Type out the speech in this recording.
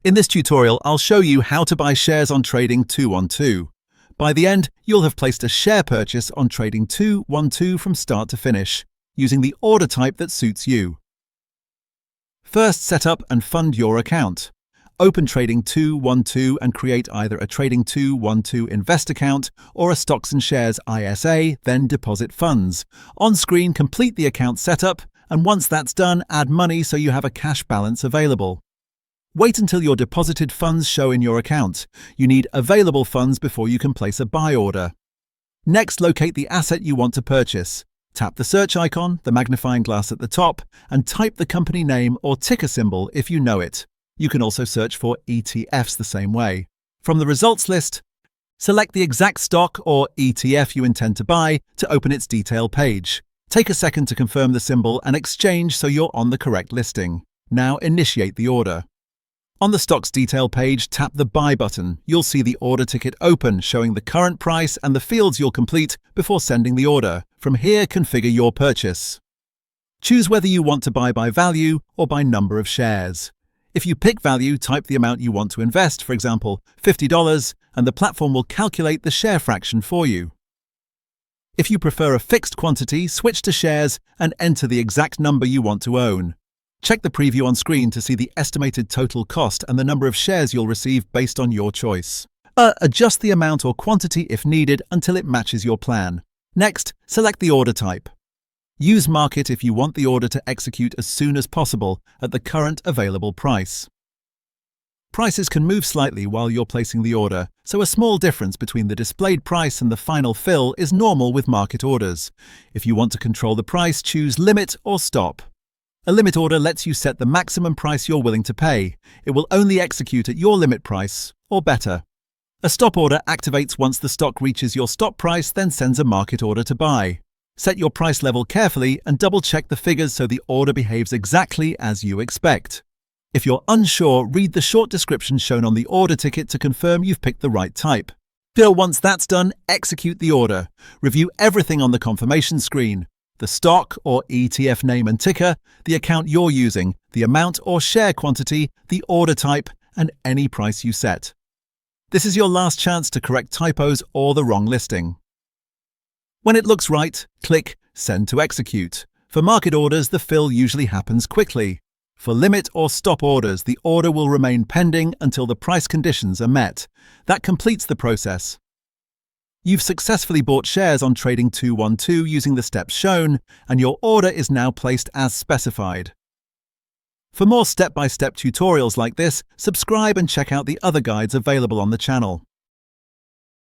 In this tutorial, I'll show you how to buy shares on Trading 212. By the end, you'll have placed a share purchase on Trading 212 from start to finish, using the order type that suits you. First, set up and fund your account. Open Trading 212 and create either a Trading 212 Invest account or a Stocks and Shares ISA, then deposit funds. On screen, complete the account setup, and once that's done, add money so you have a cash balance available. Wait until your deposited funds show in your account. You need available funds before you can place a buy order. Next, locate the asset you want to purchase. Tap the search icon, the magnifying glass at the top, and type the company name or ticker symbol if you know it. You can also search for ETFs the same way. From the results list, select the exact stock or ETF you intend to buy to open its detail page. Take a second to confirm the symbol and exchange so you're on the correct listing. Now initiate the order. On the stocks detail page, tap the Buy button. You'll see the order ticket open, showing the current price and the fields you'll complete before sending the order. From here, configure your purchase. Choose whether you want to buy by value or by number of shares. If you pick value, type the amount you want to invest, for example, $50, and the platform will calculate the share fraction for you. If you prefer a fixed quantity, switch to shares and enter the exact number you want to own. Check the preview on screen to see the estimated total cost and the number of shares you'll receive based on your choice. Adjust the amount or quantity if needed until it matches your plan. Next, select the order type. Use Market if you want the order to execute as soon as possible at the current available price. Prices can move slightly while you're placing the order, so a small difference between the displayed price and the final fill is normal with market orders. If you want to control the price, choose Limit or Stop. A limit order lets you set the maximum price you're willing to pay. It will only execute at your limit price, or better. A stop order activates once the stock reaches your stop price, then sends a market order to buy. Set your price level carefully and double-check the figures so the order behaves exactly as you expect. If you're unsure, read the short description shown on the order ticket to confirm you've picked the right type. Once that's done, execute the order. Review everything on the confirmation screen. The stock or ETF name and ticker, the account you're using, the amount or share quantity, the order type, and any price you set. This is your last chance to correct typos or the wrong listing. When it looks right, click Send to Execute. For market orders, the fill usually happens quickly. For limit or stop orders, the order will remain pending until the price conditions are met. That completes the process. You've successfully bought shares on Trading 212 using the steps shown, and your order is now placed as specified. For more step-by-step tutorials like this, subscribe and check out the other guides available on the channel.